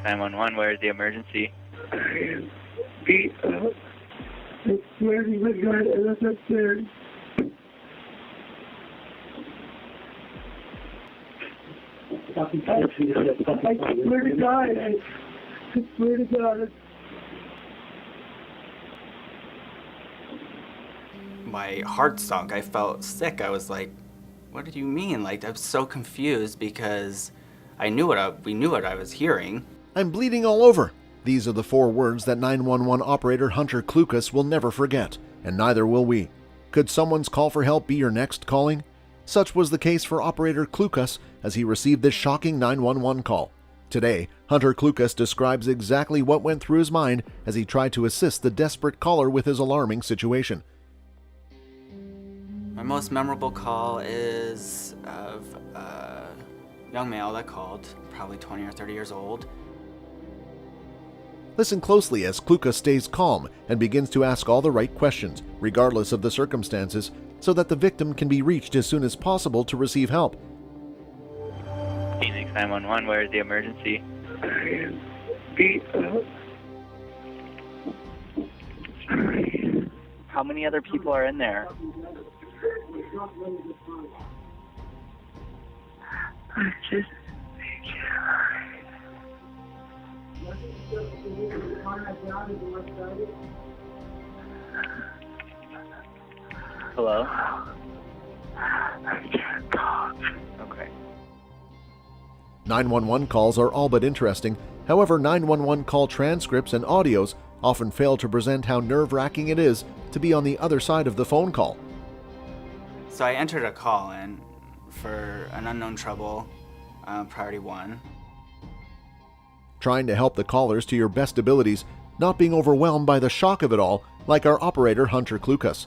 911, where is the emergency? I am beat up. I swear to my God, I left upstairs. I swear to God, I swear to God. My heart sunk. I felt sick. I was like, what do you mean? Like, I was so confused because we knew what I was hearing. I'm bleeding all over. These are the 4 words that 911 operator Hunter Clucas will never forget, and neither will we. Could someone's call for help be your next calling? Such was the case for operator Clucas as he received this shocking 911 call. Today, Hunter Clucas describes exactly what went through his mind as he tried to assist the desperate caller with his alarming situation. My most memorable call is of a young male that called, probably 20 or 30 years old. Listen closely as Clucas stays calm and begins to ask all the right questions, regardless of the circumstances, so that the victim can be reached as soon as possible to receive help. Phoenix 911, where is the emergency? I am beat up. How many other people are in there? I just Hello? I can't talk. Okay. 911 calls are all but interesting. However, 911 call transcripts and audios often fail to present how nerve-wracking it is to be on the other side of the phone call. So I entered a call in for an unknown trouble, priority 1. Trying to help the callers to your best abilities, not being overwhelmed by the shock of it all, like our operator Hunter Clucas.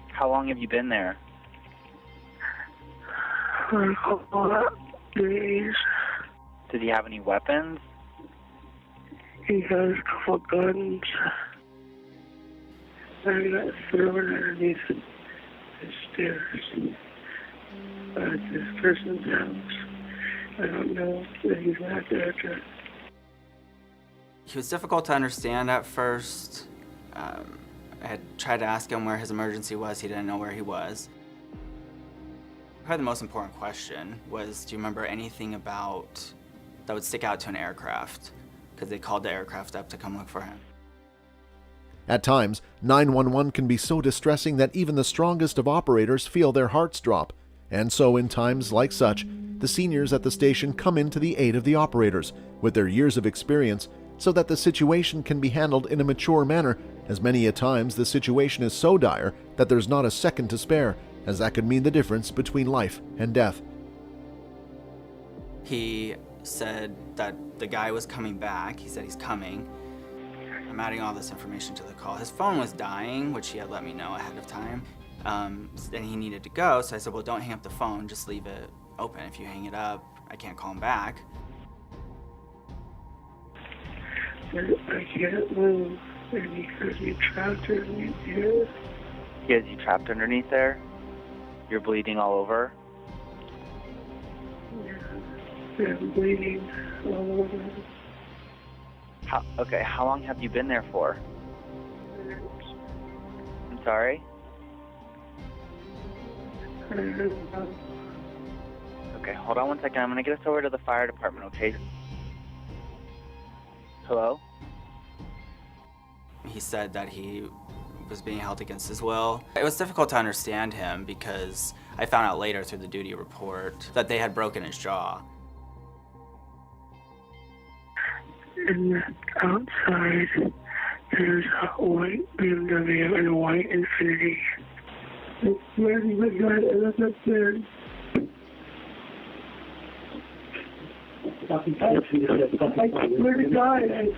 How long have you been there? For a couple of days. Did he have any weapons? He has a couple guns. I got thrown underneath the stairs at this person's house. I don't know if he's not there. He was difficult to understand at first. I had tried to ask him where his emergency was. He didn't know where he was. Probably the most important question was, do you remember anything about that would stick out to an aircraft? Because they called the aircraft up to come look for him. At times, 911 can be so distressing that even the strongest of operators feel their hearts drop. And so in times like such, the seniors at the station come in to the aid of the operators with their years of experience so that the situation can be handled in a mature manner, as many a times the situation is so dire that there's not a second to spare, as that could mean the difference between life and death. He said that the guy was coming back. He said he's coming. I'm adding all this information to the call. His phone was dying, which he had let me know ahead of time. And he needed to go, so I said, well, don't hang up the phone, just leave it open. If you hang it up, I can't call him back. But I can't move, and he has me trapped underneath here. He has you trapped underneath there? You're bleeding all over? Yeah, I'm bleeding all over. How long have you been there for? I'm sorry? Okay, hold on one second. I'm going to get us over to the fire department, okay? Hello? He said that he was being held against his will. It was difficult to understand him because I found out later through the duty report that they had broken his jaw. And outside, there's a white BMW and a white Infiniti. I swear to my God, I left upstairs. I swear to God, I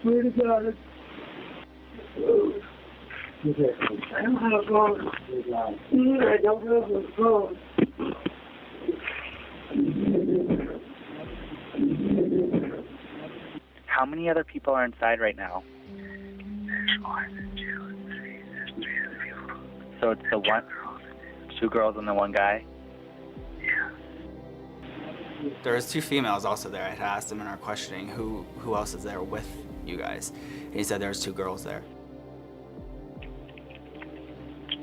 swear to God. I don't have a phone. I don't have a phone. How many other people are inside right now? There's 1, 2, 3. There's 3 other people. So it's the one, 2 girls and the 1 guy? Yeah. There was 2 females also there. I had asked him in our questioning, who else is there with you guys? And he said there was 2 girls there.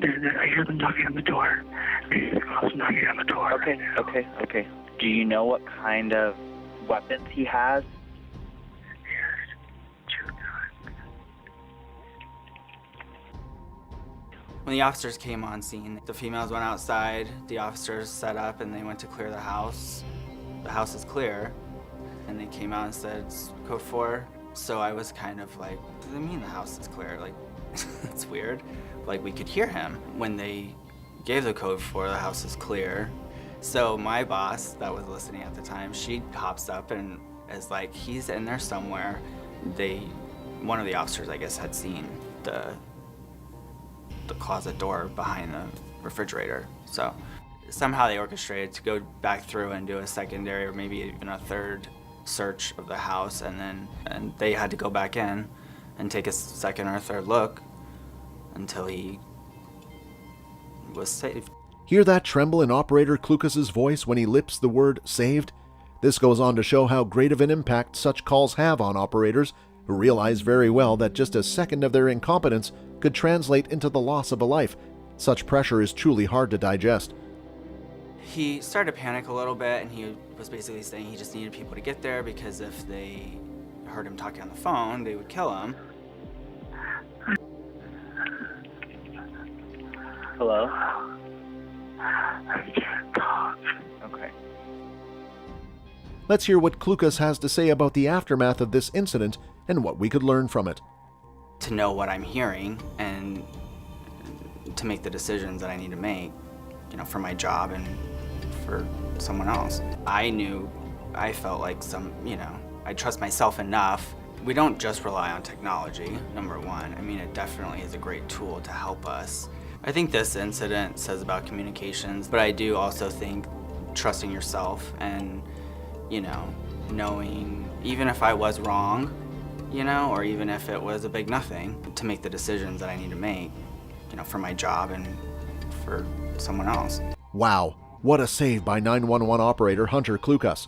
Then I hear them knocking on the door. The girls knocking on the door. Okay. Do you know what kind of weapons he has? Yes. 2 guns. When the officers came on scene, the females went outside, the officers set up, and they went to clear the house. The house is clear, and they came out and said, it's code 4. So I was kind of like, what do they mean the house is clear? Like, it's weird. Like, we could hear him. When they gave the code 4, the house is clear. So my boss that was listening at the time, she hops up and is like, he's in there somewhere. One of the officers, I guess, had seen the closet door behind the refrigerator. So somehow they orchestrated to go back through and do a secondary or maybe even a third search of the house, and they had to go back in and take a second or third look until he was saved. Hear that tremble in Operator Clucas's voice when he lips the word saved? This goes on to show how great of an impact such calls have on operators, who realize very well that just a second of their incompetence could translate into the loss of a life. Such pressure is truly hard to digest. He started to panic a little bit, and he was basically saying he just needed people to get there because if they heard him talking on the phone, they would kill him. Hello? I can't talk. Okay. Let's hear what Clucas has to say about the aftermath of this incident and what we could learn from it. To know what I'm hearing and to make the decisions that I need to make, for my job and for someone else. I felt like I trust myself enough. We don't just rely on technology, number one. I mean, it definitely is a great tool to help us. I think this incident says about communications, but I do also think trusting yourself and, knowing even if I was wrong, or even if it was a big nothing, to make the decisions that I need to make, for my job and for someone else. Wow, what a save by 911 operator Hunter Clucas.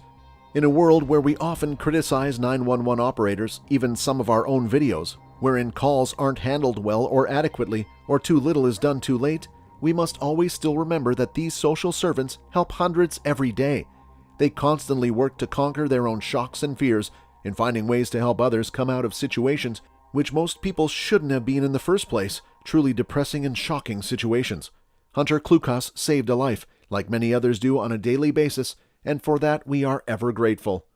In a world where we often criticize 911 operators, even some of our own videos, wherein calls aren't handled well or adequately, or too little is done too late, we must always still remember that these social servants help hundreds every day. They constantly work to conquer their own shocks and fears in finding ways to help others come out of situations which most people shouldn't have been in the first place, truly depressing and shocking situations. Hunter Clucas saved a life, like many others do on a daily basis, and for that we are ever grateful.